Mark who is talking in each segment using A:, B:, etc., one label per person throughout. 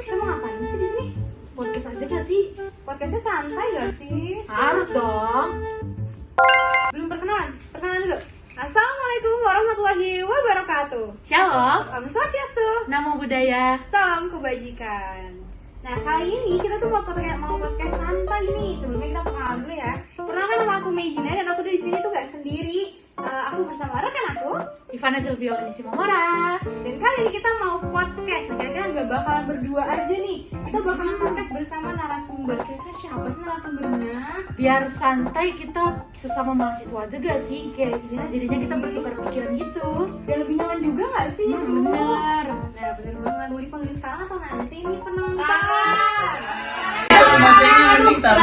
A: Kamu ngapain sih di sini? Podcast aja gak sih? Podcastnya santai gak sih?
B: Harus dong.
A: Belum perkenalan? Perkenalan dulu. Assalamualaikum warahmatullahi wabarakatuh.
B: Shalom.
A: Om Swastiastu.
B: Namo Buddhaya.
A: Salam kebajikan. Nah, kali ini kita tuh mau podcast santai nih. Sebelumnya kita perkenalan dulu ya. Perkenalkan, nama aku Megina dan aku di sini tuh gak sendiri. Aku bersama rekan aku
B: Ivana Silvio Inisi Momora.
A: dan kali ini kita mau podcast. Nah, kira-kira nggak bakalan berdua aja nih. Kita bakalan podcast bersama narasumber. Kira-kira siapa sih narasumbernya?
B: Biar santai kita sesama mahasiswa aja gak sih? Kayak jadinya kita bertukar pikiran gitu.
A: Dan lebih nyaman juga nggak sih? itu?
B: Bener.
A: Nah, bener banget. Mau dipanggil sekarang atau nanti nih penonton? Penonton.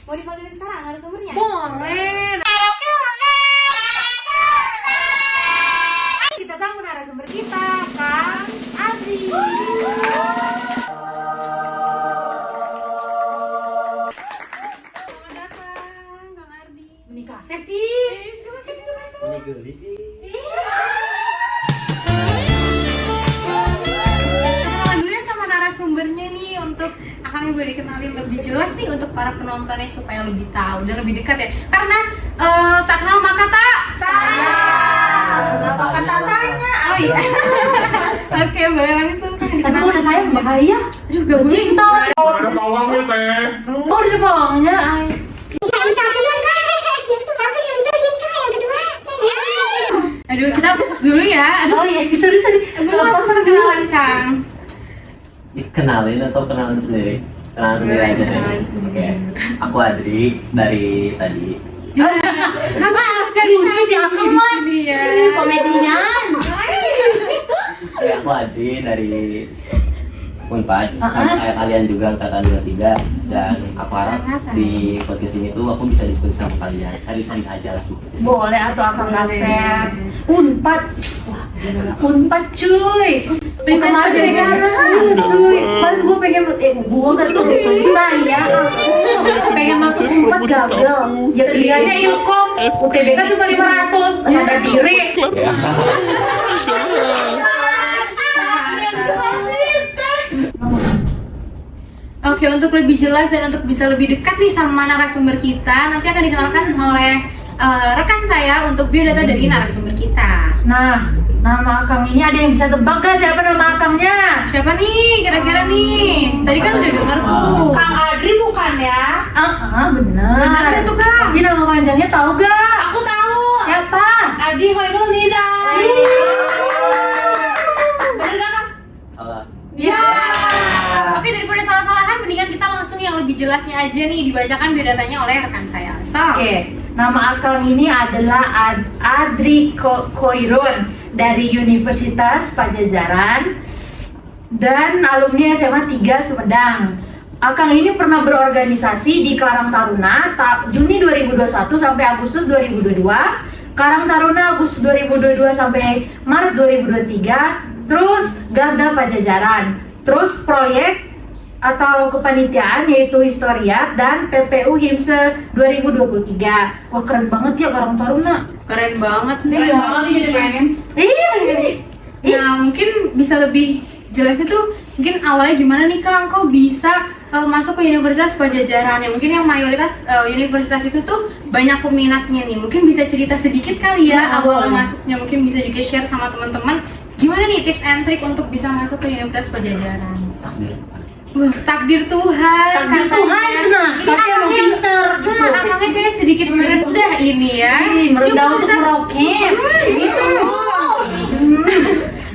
A: Mau dipanggilin sekarang narasumbernya?
B: Boleh. Kita sambut narasumber kita, Kang Adri.
A: Selamat datang, Kang Ardi.
B: Menikah Sepi.
A: Silakan silakan.
C: Ini geli sih.
A: Kenalan dulu ya sama narasumbernya nih untuk akan boleh dikenalin lebih jelas nih untuk para penontonnya supaya lebih tahu dan lebih dekat ya. Karena tak kenal maka tak sayang. Apa kata tanya? Oh iya. Oke, boleh langsung kan.
B: Tapi kalau udah sayang bahaya.
A: Aduh, gak boleh.
B: Cinta.
D: Ada bawangnya teh.
B: Oh, udah bawangnya. Ay.
A: Aduh, kita fokus dulu ya. Aduh,
B: Oh iya, sorry.
A: belum langsung kenalan Kang.
C: Kenalin atau kenalan sendiri? Kenalan sendiri aja deh.
A: Kenalan sendiri.
C: Oke. Aku Adri dari tadi.
B: Lucu sih aku
A: di
B: mah.
A: sini ya.
B: Komedian.
C: Aku Adri dari Unpad. Sama kayak kalian juga angkatan 23. Dan aku harap di podcast ini tuh aku bisa diskusi sama kalian. Sering-sering aja lah.
B: Boleh atau akang kasep. Unpad. Wah, Unpad cuy. Bukan Pajajaran cuy. Kemarin gue pengen gue kan saya aku pengen masuk Unpad gagal. Ya pilihannya Ilkom. UTBK cuma 500. Sampai diri.
A: Oke, untuk lebih jelas dan untuk bisa lebih dekat nih sama narasumber kita, nanti akan dikenalkan oleh rekan saya untuk biodata dari narasumber kita.
B: Nah, nama akang ini ada yang bisa tebak gak siapa nama akangnya?
A: Siapa nih kira-kira nih? Tadi kan udah dengar tuh.
B: Kang Adri bukan ya? Bener.
A: Bener tuh, Kang.
B: Tapi nama panjangnya tahu gak?
A: Aku tahu.
B: Siapa?
A: Adi Hoirul Niza. Bener gak, Kang?
C: Salah.
A: Ya. Oke, daripada salah-salahan, mendingan kita langsung yang lebih jelasnya aja nih dibacakan biodatanya oleh rekan saya. So,
B: Oke, nama akang ini adalah Adri Koirun dari Universitas Pajajaran dan alumni SMA 3 Sumedang. Akang ini pernah berorganisasi di Karang Taruna Juni 2021 sampai Agustus 2022, Karang Taruna Agustus 2022 sampai Maret 2023, terus Garda Pajajaran, terus proyek atau kepanitiaan yaitu Historiat dan PPU Himse 2023. Wah, keren banget ya Karang Taruna.
A: keren banget nih.
B: Keren banget, jadi pengen. Iya.
A: Nah, mungkin bisa lebih jelasnya tuh mungkin awalnya gimana nih Kang, kok bisa masuk ke Universitas Pajajaran ya? Mungkin yang mayoritas universitas itu tuh banyak peminatnya nih. Mungkin bisa cerita sedikit kali ya
B: Nah,
A: awal
B: boleh.
A: masuknya, mungkin bisa juga share sama teman-teman gimana nih tips and trick untuk bisa masuk ke Universitas Pajajaran.
C: Takdir.
A: Takdir Tuhan.
B: Takdir
A: katanya.
B: Tuhan, cenah.
A: Ini
B: Tapi emang
A: akangnya-
B: pinter, gitu.
A: Nah, akangnya kayak sedikit merendah ini ya.
B: Merendah untuk
A: Universitas-
B: meroket.
A: Gitu.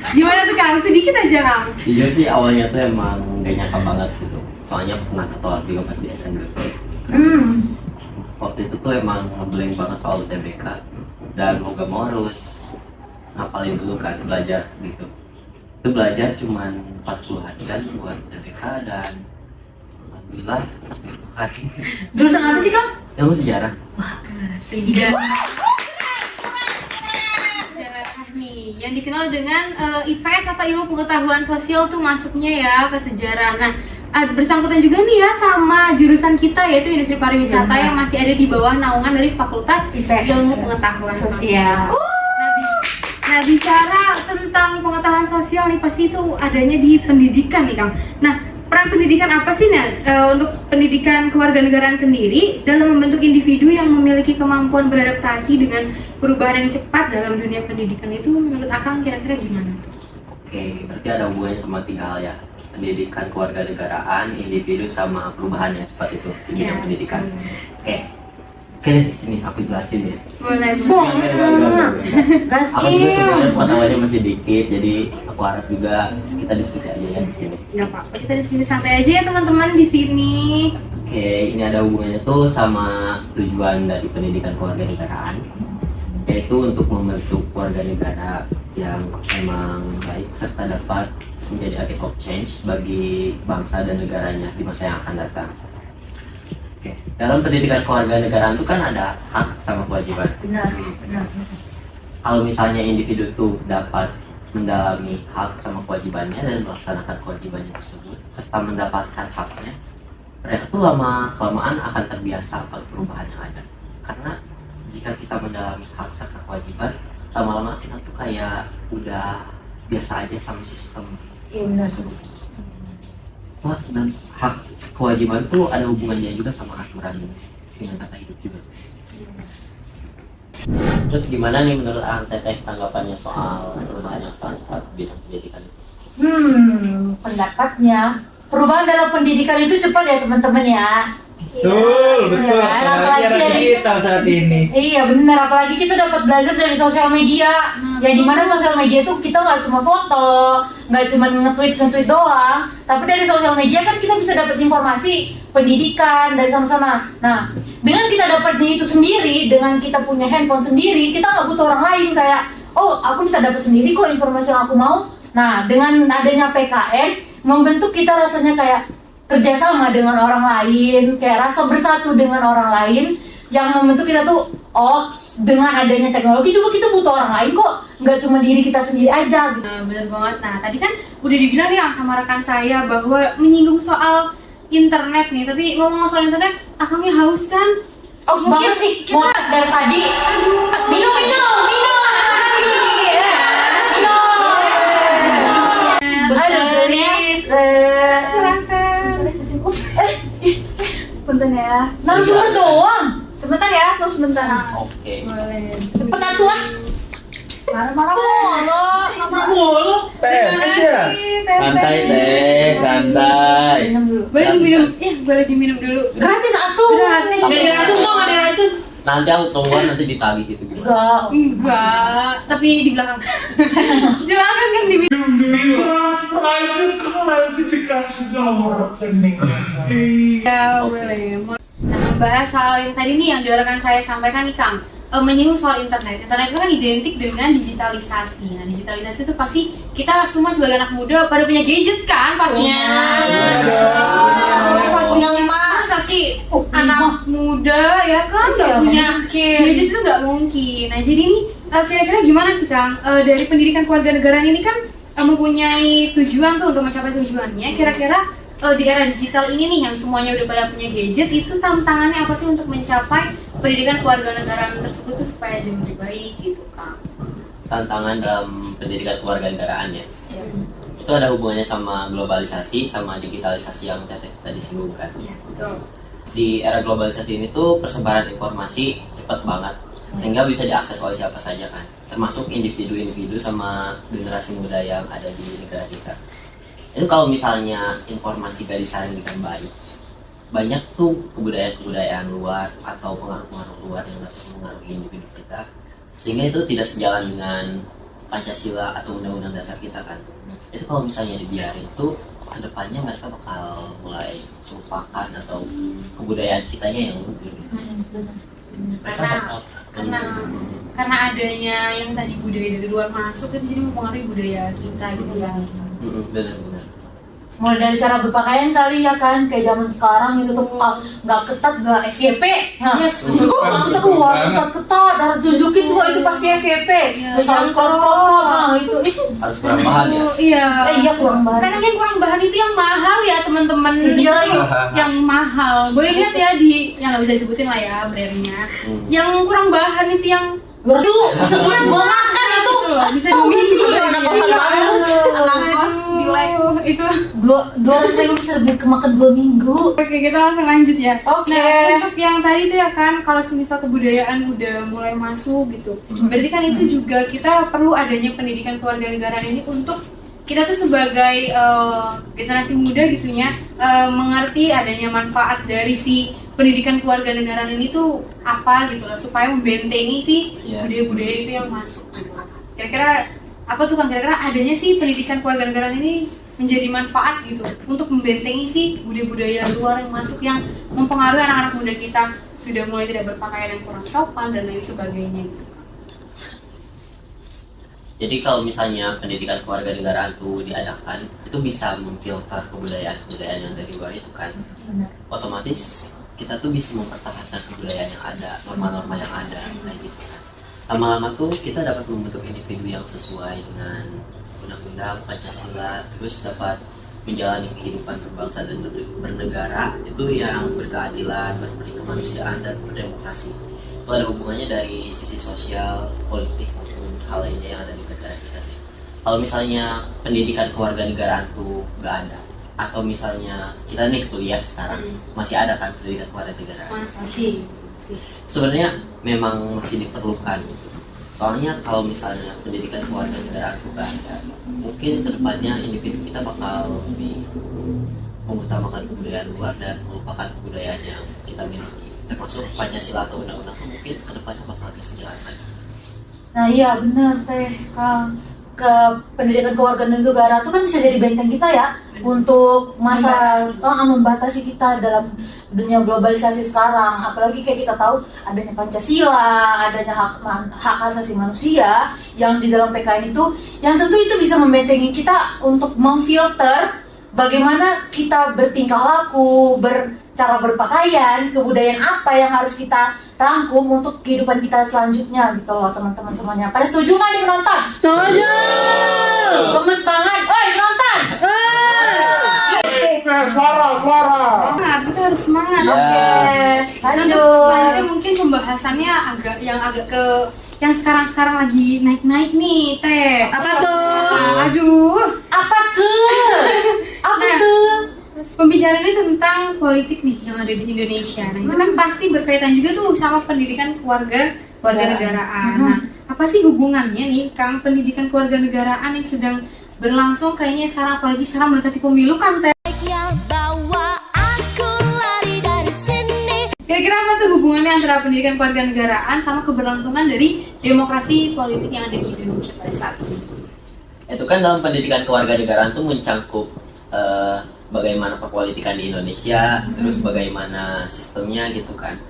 A: Gimana tuh Kang? Sedikit aja Kang.
C: Iya sih awalnya tuh emang gak nyangka banget gitu. Soalnya pernah ketolak juga pas di SNBP. Waktu itu tuh emang ngeblank banget soal UTBK dan mau gak mau harus ngapalin dulu kan, belajar gitu. Itu belajar cuman 40 harian buat UTBK dan alhamdulillah Tuhan.
B: Jurusan apa sih, Kang?
C: Ilmu sejarah.
A: Sejarah nih yang dikenal dengan IPS atau ilmu pengetahuan sosial tuh masuknya ya ke sejarah. Nah, bersangkutan juga nih ya sama jurusan kita, yaitu industri pariwisata
B: Iya.
A: yang masih ada di bawah naungan dari Fakultas
B: IPS.
A: Ilmu Pengetahuan
B: Sosial.
A: Nah, bicara tentang pengetahuan sosial nih pasti itu adanya di pendidikan nih Kang. Nah, peran pendidikan apa sih untuk pendidikan kewarganegaraan sendiri dalam membentuk individu yang memiliki kemampuan beradaptasi dengan perubahan yang cepat dalam dunia pendidikan itu menurut Akang kira-kira gimana tuh?
C: Oke, berarti ada hubungannya sama 3 hal ya. Pendidikan kewarganegaraan, individu, sama perubahan yang cepat itu di bidang
A: Ya.
C: pendidikan. Oke di sini aku jelasin ya.
A: Boleh.
C: Aku juga sebenarnya pengetahuannya masih dikit, jadi aku harap juga kita diskusi aja ya di sini.
A: Nggak apa-apa, kita diskusi santai aja ya teman-teman di sini.
C: Oke, ini ada hubungannya tuh sama tujuan dari pendidikan kewarganegaraan, yaitu untuk membentuk warga negara yang memang baik serta dapat menjadi agent of change bagi bangsa dan negaranya di masa yang akan datang. Oke, dalam pendidikan kewarganegaraan itu kan ada hak sama kewajiban.
B: Benar.
C: Kalau misalnya individu tuh dapat mendalami hak sama kewajibannya dan melaksanakan kewajibannya tersebut serta mendapatkan haknya, mereka tuh lama-kelamaan akan terbiasa pada perubahan yang ada. Karena jika kita mendalami hak serta kewajiban, lama-lama kita tuh kayak udah biasa aja sama sistem tersebut. Wah, dan hak kewajiban tuh ada hubungannya juga sama aturan dengan kata hidup juga. Terus gimana nih menurut Teteh tanggapannya soal perubahan yang sangat cepat di bidang pendidikan itu?
B: Pendapatnya perubahan dalam pendidikan itu cepat ya teman-teman ya.
E: Betul, betul.
B: Ya,
E: Apalagi
B: apalagi
E: anak
B: dari
E: digital saat ini.
B: Iya benar, apalagi kita dapat belajar dari sosial media. Ya dimana sosial media tuh kita nggak cuma foto, nggak cuma nge-tweet doang, tapi dari sosial media kan kita bisa dapat informasi pendidikan dari sana-sana. Nah, dengan kita dapatnya itu sendiri, dengan kita punya handphone sendiri, kita nggak butuh orang lain kayak, oh aku bisa dapat sendiri kok informasi yang aku mau. Nah, dengan adanya PKN membentuk kita rasanya kayak kerjasama dengan orang lain, kayak rasa bersatu dengan orang lain yang membentuk kita tuh, oh dengan adanya teknologi juga kita butuh orang lain kok, nggak cuma diri kita sendiri aja gitu.
A: Nah, bener banget. Nah, tadi kan udah dibilang nih sama rekan saya bahwa menyinggung soal internet nih, tapi ngomong soal internet, akangnya haus kan?
B: Aus banget sih, mau dari tadi.
A: Aduh,
B: Minum. Aduh, Genis.
A: silakan.
B: Bentar ya. Narasumber doang.
A: Sebentar ya, tunggu sebentar.
C: Oke.
A: Boleh.
B: Cepet atuh ah.
A: Marah-marah mulu.
E: PS ya. Santai teh, santai.
B: Minum dulu.
A: Boleh diminum, boleh diminum dulu.
B: Gratis atuh.
A: Gratis.
B: Nggak diracun kok, nggak diracun.
C: Nanti aku tungguan nanti ditagih gitu gimana?
B: Enggak.
A: Enggak, tapi di belakang. Silakan kan diminum. Ya boleh. Nah, membahas soal yang tadi nih yang rekan saya sampaikan nih Kang, menyinggung soal internet. Internet itu kan identik dengan digitalisasi. Nah, digitalisasi itu pasti kita semua sebagai anak muda pada punya gadget kan pastinya. Pasti nggak masa sih anak muda ya kan nggak punya gadget itu nggak mungkin. Nah, jadi nih kira-kira gimana sih Kang dari pendidikan kewarganegaraan ini kan mempunyai tujuan tuh untuk mencapai tujuannya. Kira-kira di era digital ini nih yang semuanya udah pada punya gadget, itu tantangannya apa sih untuk mencapai pendidikan kewarganegaraan tersebut tuh supaya jauh lebih baik gitu Kang?
C: Tantangan dalam pendidikan kewarganegaraan ya. Itu ada hubungannya sama globalisasi sama digitalisasi yang tadi singgungkan.
A: Iya, betul.
C: Di era globalisasi ini tuh persebaran informasi cepat banget sehingga bisa diakses oleh siapa saja kan, termasuk individu-individu sama generasi muda yang ada di negara kita. Itu kalau misalnya informasi gak disaring dengan baik, banyak tuh kebudayaan-kebudayaan luar atau pengaruh-pengaruh luar yang dapat mengaruhi individu kita, sehingga itu tidak sejalan dengan Pancasila atau Undang-Undang Dasar kita kan. Itu kalau misalnya dibiarin tuh kedepannya mereka bakal mulai melupakan atau kebudayaan kitanya yang luntur gitu.
A: Karena adanya yang tadi budaya dari luar masuk itu jadi mempengaruhi budaya kita gitu ya.
C: Benar-benar.
B: Mulai dari cara berpakaian kali ya kan, kayak zaman sekarang itu tuh nggak ketat, nggak FYP. Nah,
A: Yes,
B: kita tuh harus ketat, harus tunjukin semua itu pasti FYP. Terus harus crop, nah itu
C: Harus kurang bahan ya.
A: Iya.
B: Iya kurang banget.
A: Kadang yang kurang bahan itu yang mahal ya teman-teman.
B: Iya, iya.
A: Yang mahal. Boleh lihat ya di yang nggak bisa disebutin lah ya brandnya. Yang kurang bahan itu yang
B: Sebulan gua makan itu.
A: bisa
B: Tahu
A: dimisi.
B: sih, anak kosan banget.
A: Anak kos di like itu.
B: 200.000 bisa lebih kemakan 2 minggu.
A: Oke, kita langsung lanjut ya.
B: Oke.
A: Nah, untuk yang tadi itu ya kan, kalau semisal kebudayaan udah mulai masuk gitu, berarti kan itu juga kita perlu adanya pendidikan kewarganegaraan ini untuk kita tuh sebagai generasi muda gitunya mengerti adanya manfaat dari si pendidikan kewarganegaraan ini tuh apa gitu loh, supaya membentengi si
C: Iya.
A: budaya-budaya itu yang masuk gitu. Kira-kira apa tuh kan, kira-kira adanya sih pendidikan kewarganegaraan ini menjadi manfaat gitu untuk membentengi si budaya-budaya luar yang masuk yang mempengaruhi anak-anak muda kita sudah mulai tidak berpakaian yang kurang sopan dan lain sebagainya gitu.
C: Jadi kalau misalnya pendidikan kewarganegaraan itu diadakan, itu bisa memfilter kebudayaan-kebudayaan yang dari luar itu kan. Otomatis kita tuh bisa mempertahankan kebudayaan yang ada, norma-norma yang ada, kayak gitu kan. Lama-lama tuh kita dapat membentuk individu yang sesuai dengan undang-undang Pancasila, terus dapat menjalani kehidupan berbangsa dan bernegara itu yang berkeadilan, berperi kemanusiaan dan berdemokrasi. Itu ada hubungannya dari sisi sosial, politik maupun hal lainnya yang ada di negara kita sih. Kalau misalnya pendidikan kewarganegaraan tuh nggak ada, atau misalnya kita nih kuliah sekarang masih ada kan pendidikan kewarganegaraan?
A: Masih.
C: Sebenarnya memang masih diperlukan. Soalnya kalau misalnya pendidikan kewarganegaraan itu nggak ada, mungkin kedepannya individu kita bakal lebih mengutamakan kebudayaan luar dan melupakan kebudayaan yang kita miliki. Termasuk Pancasila atau undang-undang mungkin kedepannya bakal kesenjangan.
B: Nah iya benar teh Kang, ke pendidikan kewarganegaraan itu kan bisa jadi benteng kita ya untuk masa membatasi kita dalam dunia globalisasi sekarang. Apalagi kayak kita tahu adanya Pancasila, adanya hak asasi manusia yang di dalam PKN itu, yang tentu itu bisa membentengi kita untuk memfilter bagaimana kita bertingkah laku, cara berpakaian, kebudayaan apa yang harus kita rangkum untuk kehidupan kita selanjutnya gitu loh teman-teman semuanya. Pada setuju nggak nih penonton? Setuju! Gemes banget, oi penonton!
D: Oke, suara.
A: Semangat, kita harus semangat.
C: Iya.
B: Oke,
A: Dan untuk
B: lanjut.
A: selanjutnya mungkin pembahasannya agak ke yang sekarang lagi naik-naik nih, Teh.
B: Apa tuh?
A: Aduh.
B: Apa tuh? Apa
A: Nah,
B: tuh?
A: Pembicaraan ini tentang politik nih yang ada di Indonesia. Nah, itu kan pasti berkaitan juga tuh sama pendidikan kewarganegaraan. Nah, apa sih hubungannya nih, Kang, pendidikan kewarganegaraan yang sedang berlangsung kayaknya sekarang, apalagi sekarang mendekati pemilu kan, Teh? Kira-kira apa tuh hubungannya antara pendidikan kewarganegaraan sama keberlangsungan dari demokrasi politik yang ada di Indonesia pada saat ini?
C: Itu kan dalam pendidikan kewarganegaraan tuh mencangkup bagaimana perpolitikan di Indonesia, terus bagaimana sistemnya gitu kan.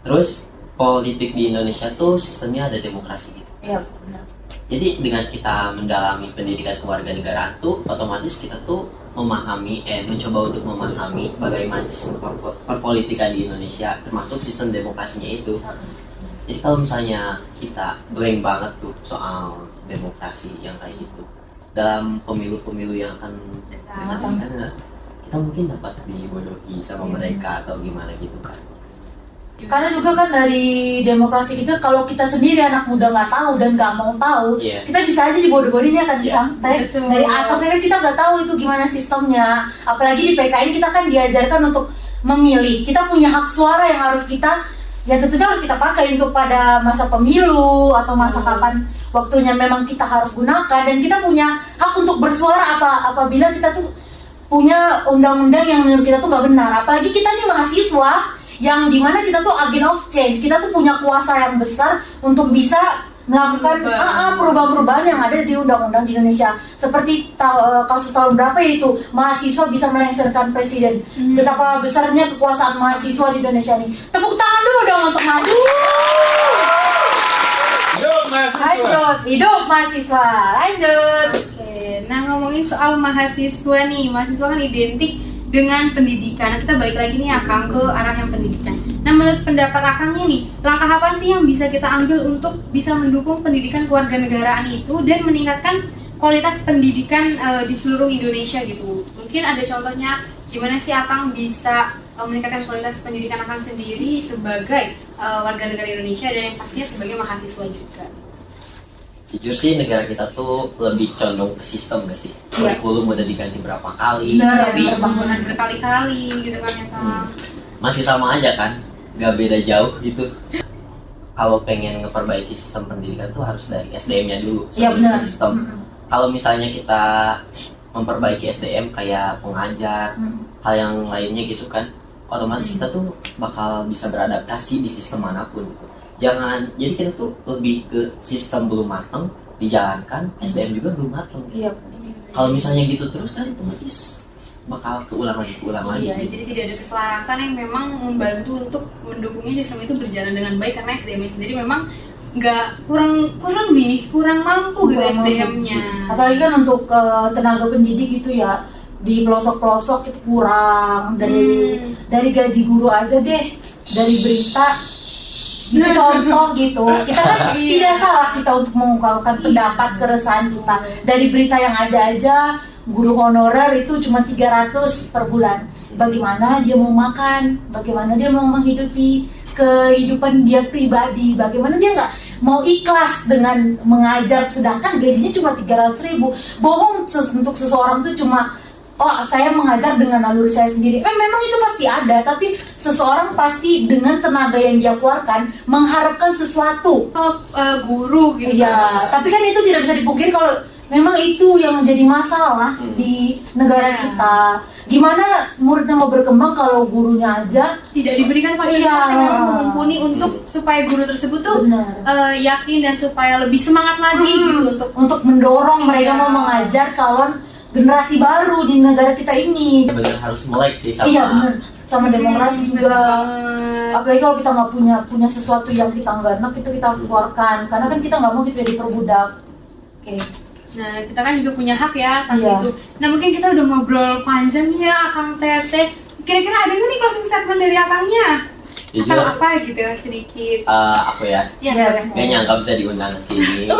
C: Terus politik di Indonesia tuh sistemnya ada demokrasi gitu.
B: Iya, benar.
C: Jadi dengan kita mendalami pendidikan kewarganegaraan tuh otomatis kita tuh mencoba untuk memahami bagaimana sistem perpolitikan di Indonesia, termasuk sistem demokrasinya itu. Jadi kalau misalnya kita blank banget tuh soal demokrasi yang kayak gitu, dalam pemilu-pemilu yang akan datang kan kita mungkin dapat dibodohi sama mereka atau gimana gitu kan.
B: Karena juga kan dari demokrasi itu kalau kita sendiri anak muda nggak tahu dan nggak mau tahu,
C: Iya.
B: kita bisa aja dibodoh-bodohin ya kan,
C: Iya.
B: Kang? Teh,
A: Betul.
B: dari atas kan kita nggak tahu itu gimana sistemnya. Apalagi di PKN kita kan diajarkan untuk memilih. Kita punya hak suara yang harus kita, ya tentunya harus kita pakai untuk pada masa pemilu atau masa kapan waktunya memang kita harus gunakan, dan kita punya hak untuk bersuara apabila kita tuh punya undang-undang yang menurut kita tuh nggak benar. Apalagi kita nih mahasiswa yang dimana kita tuh agent of change, kita tuh punya kuasa yang besar untuk bisa melakukan perubahan-perubahan yang ada di undang-undang di Indonesia. Seperti kasus tahun berapa itu mahasiswa bisa melengsarkan presiden. Betapa besarnya kekuasaan mahasiswa di Indonesia nih. Tepuk tangan dulu dong untuk mahasiswa.
E: Hidup mahasiswa.
B: Lanjut, hidup mahasiswa. Lanjut.
A: Oke, Nah, ngomongin soal mahasiswa nih, mahasiswa kan identik dengan pendidikan. Nah, kita balik lagi nih Akang ke arah yang pendidikan. Nah, menurut pendapat Akangnya nih, langkah apa sih yang bisa kita ambil untuk bisa mendukung pendidikan kewarganegaraan itu dan meningkatkan kualitas pendidikan di seluruh Indonesia gitu? Mungkin ada contohnya gimana sih Akang bisa meningkatkan kualitas pendidikan Akang sendiri sebagai warga negara Indonesia dan yang pastinya sebagai mahasiswa juga.
C: Jujur sih negara kita tuh lebih condong ke sistem gak sih? Kurikulum udah diganti berapa kali,
B: Benar,
C: tapi
A: Pembangunan berkali-kali gitu kan ya Kang.
C: masih sama aja kan, gak beda jauh gitu. Kalau pengen ngeperbaiki sistem pendidikan tuh harus dari SDM-nya dulu,
B: Iya,
C: sebelum
B: benar.
C: ke sistem. Kalau misalnya kita memperbaiki SDM kayak pengajar, hal yang lainnya gitu kan, otomatis kita tuh bakal bisa beradaptasi di sistem manapun gitu. Jadi kita tuh lebih ke sistem belum mateng, dijalankan, SDM juga belum mateng.
B: Iya.
C: Kalau misalnya gitu terus kan otomatis bakal keulang lagi
A: Iya,
C: gitu.
A: jadi tidak ada keselarasan yang memang membantu untuk mendukungnya sistem itu berjalan dengan baik karena SDM sendiri memang kurang mampu gitu
B: Kurang mampu.
A: SDM-nya.
B: Apalagi kan untuk tenaga pendidik gitu ya, di pelosok-pelosok itu kurang dari gaji guru aja deh, dari berita itu contoh gitu. Kita kan tidak salah kita untuk mengungkapkan pendapat keresahan kita. Dari berita yang ada aja guru honorer itu cuma 300 per bulan. Bagaimana dia mau makan, bagaimana dia mau menghidupi kehidupan dia pribadi, bagaimana dia nggak mau ikhlas dengan mengajar sedangkan gajinya cuma 300.000. Bohong untuk seseorang tuh cuma saya mengajar dengan naluri saya sendiri. Memang itu pasti ada, tapi seseorang pasti dengan tenaga yang dia keluarkan mengharapkan sesuatu.
A: Guru gitu.
B: Iya, tapi kan itu tidak bisa dipungkiri kalau memang itu yang menjadi masalah di negara kita. Gimana muridnya mau berkembang kalau gurunya aja
A: Tidak diberikan fasilitas yang memang mumpuni untuk supaya guru tersebut tuh yakin dan supaya lebih semangat lagi gitu
B: untuk mendorong mereka
A: Iya.
B: mau mengajar calon generasi baru di negara kita ini.
C: Benar harus melek sih sama
B: Iya benar, sama demokrasi juga. Apalagi kalau kita nggak punya sesuatu yang kita nggak enak itu kita keluarkan, karena kan kita nggak mau gitu ya diperbudak. Oke.
A: Nah, kita kan juga punya hak ya atas
B: Iya.
A: itu. Nah, mungkin kita udah ngobrol panjang nih ya Akang Teteh. Kira-kira ada nggak nih closing statement dari Akangnya?
C: Jujur,
A: Atau apa gitu sedikit?
C: aku ya,
A: Ya,
B: Iya.
A: boleh.
C: gak nyangka bisa diundang ke sini.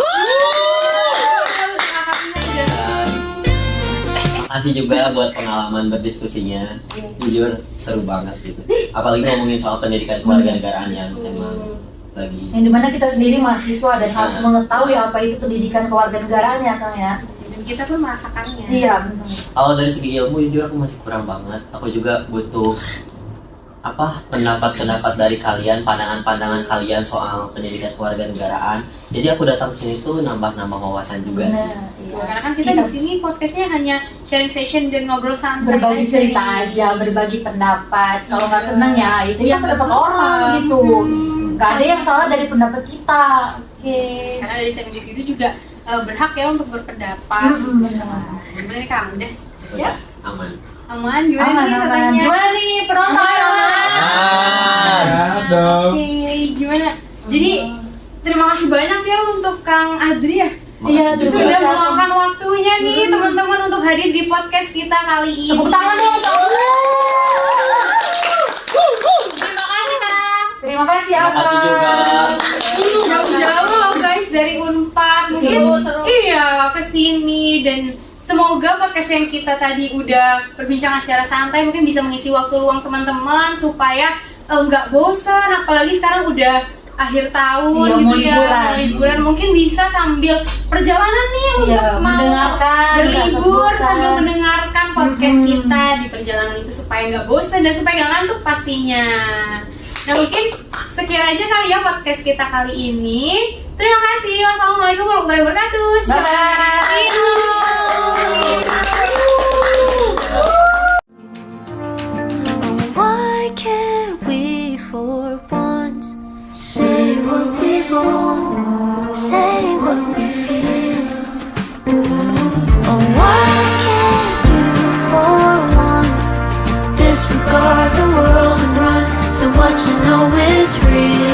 C: Makasih juga buat pengalaman berdiskusinya. Jujur seru banget gitu. Apalagi ngomongin soal pendidikan kewarganegaraan yang emang lagi.
B: Yang dimana kita sendiri mahasiswa dan harus mengetahui apa itu pendidikan kewarganegaraan ya Kang ya.
A: Dan kita pun merasakannya.
B: Iya benar.
C: Kalau dari segi ilmu jujur aku masih kurang banget. Aku juga butuh pendapat-pendapat dari kalian, pandangan-pandangan kalian soal pendidikan kewarganegaraan. Jadi aku datang ke sini tuh nambah-nambah wawasan juga sih.
B: Iya.
A: Karena kan kita di sini podcastnya hanya sharing session dan ngobrol santai.
B: berbagi
A: aja
B: cerita
A: nih.
B: aja, berbagi pendapat. Kalau nggak
A: Iya.
B: senang ya itu
A: Iya,
B: kan pendapat
A: betul.
B: orang gitu. Nggak ada yang salah dari pendapat kita. Oke.
A: Karena dari setiap individu juga berhak ya untuk berpendapat.
B: Benar.
A: Gimana nih Kang? Udah?
C: Udah, aman.
A: Aman? Gimana
B: Aman,
A: nih
B: aman.
A: katanya?
B: Gimana nih penonton?
E: Ya dong.
A: Oke, gimana? Jadi terima kasih banyak ya untuk Kang Adri ya.
B: Iya,
C: Makasih
A: Sudah
C: juga.
A: meluangkan waktunya nih teman-teman untuk hadir di podcast kita kali ini.
B: Tepuk tangan dong.
A: Terima kasih Kang.
B: Terima kasih
C: Terima
B: Abang.
C: kasih juga.
A: Jauh-jauh loh guys dari Unpad
B: Seru.
A: Iya, ke sini dan semoga podcast yang kita tadi udah perbincangan secara santai mungkin bisa mengisi waktu luang teman-teman supaya nggak bosan, apalagi sekarang udah akhir tahun
B: Iya,
A: gitu
B: mau
A: ya,
B: liburan.
A: mau liburan mungkin bisa sambil perjalanan nih untuk
B: Iya,
A: mau
B: mendengarkan,
A: berlibur
B: nggak bosan.
A: sambil mendengarkan podcast kita di perjalanan itu supaya nggak bosan dan supaya nggak ngantuk pastinya. Nah mungkin sekian aja kali ya podcast kita kali ini. Terima kasih. Wassalamualaikum warahmatullahi wabarakatuh.
B: Bye.
F: Why can't we for once say what we want, say what we feel? Oh, why can't you for once disregard the world and run to what you know is real?